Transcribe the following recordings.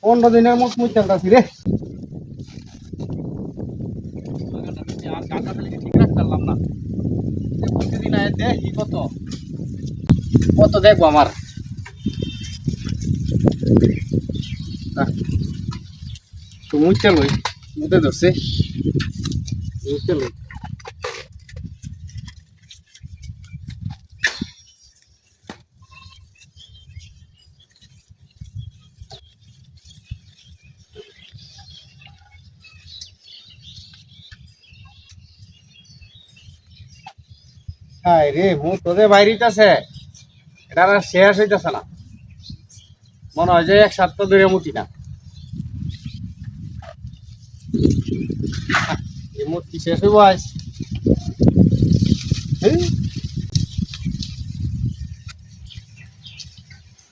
15 দিনের মত মুই চালতাছি রে। আর কাটা তালিকা ঠিক রাখতে পারলাম না। প্রতিদিন আয় দেখি কত কত দেখবো আমার। তো মুই চালই মুতে ধরছে মুই চালই। হাই রে মু তোদের বাইরেইতাছে, এটা আর শেষ হইতাছে না। মনে হয় যে 1 সপ্তাহ ধরে মুতি না। এই মুতি শেষ হইব আজ। এই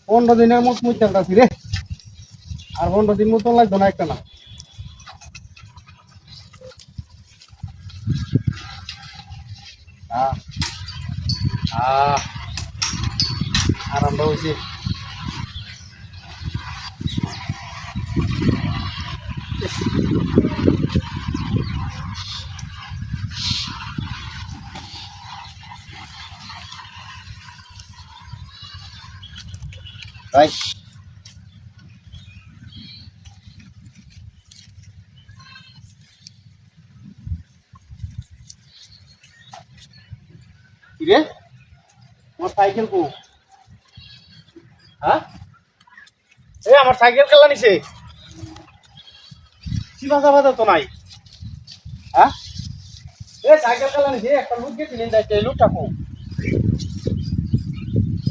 15 দিনের মত মুই চালতাছি রে। আর 15 দিন মতো লাগতো না একটা না। আহ আহ আরম্ভ হয়েছে। তাই কিরে আমার সাইকেল কো? হ্যাঁ এই আমার সাইকেল কেলা নিছে? কি বাজা বাজা তো নাই। হ্যাঁ এ সাইকেল কেলা নিছে? একটা লুক গেছি নিন যাইতে, লুকটা কো?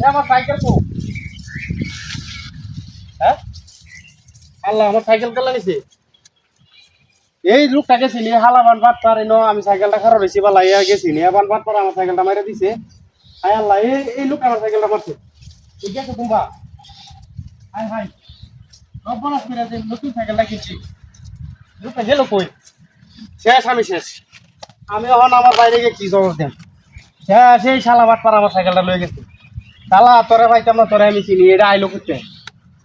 এ আমার সাইকেল কো? হ্যাঁ আল্লাহ আমার সাইকেল কেলা নিছে? এই লোকটা গেছি নি হালাবান বাট পারে ন, আমি সাইকেলটা খারাপ হয়েছি বা লাইয়া গেছি নি বান বাট পারে আমার সাইকেলটা মাইরা দিছে। হায় আল্লাহ এই লোকটা আমার সাইকেলটা মারছে। ঠিক আছে কুম্বা হাই হাই রব্বানা ফিরে যে নতুন সাইকেলটা কিনছি, লোকটা গেল কই? শেষ আমি শেষ। আমি এখন আমার বাইরে গিয়ে কি জবাব দেন? শেষ এই শালা বাট পারে আমার সাইকেলটা লয়ে গেছে। শালা তোরে পাইতাম না, তোরে আমি চিনি, এটা আইলো করতে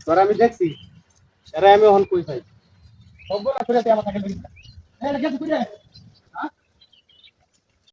তোরে আমি দেখছি, এরা আমি এখন কই পাই। রব্বানা ফিরে আমার সাইকেল গেছে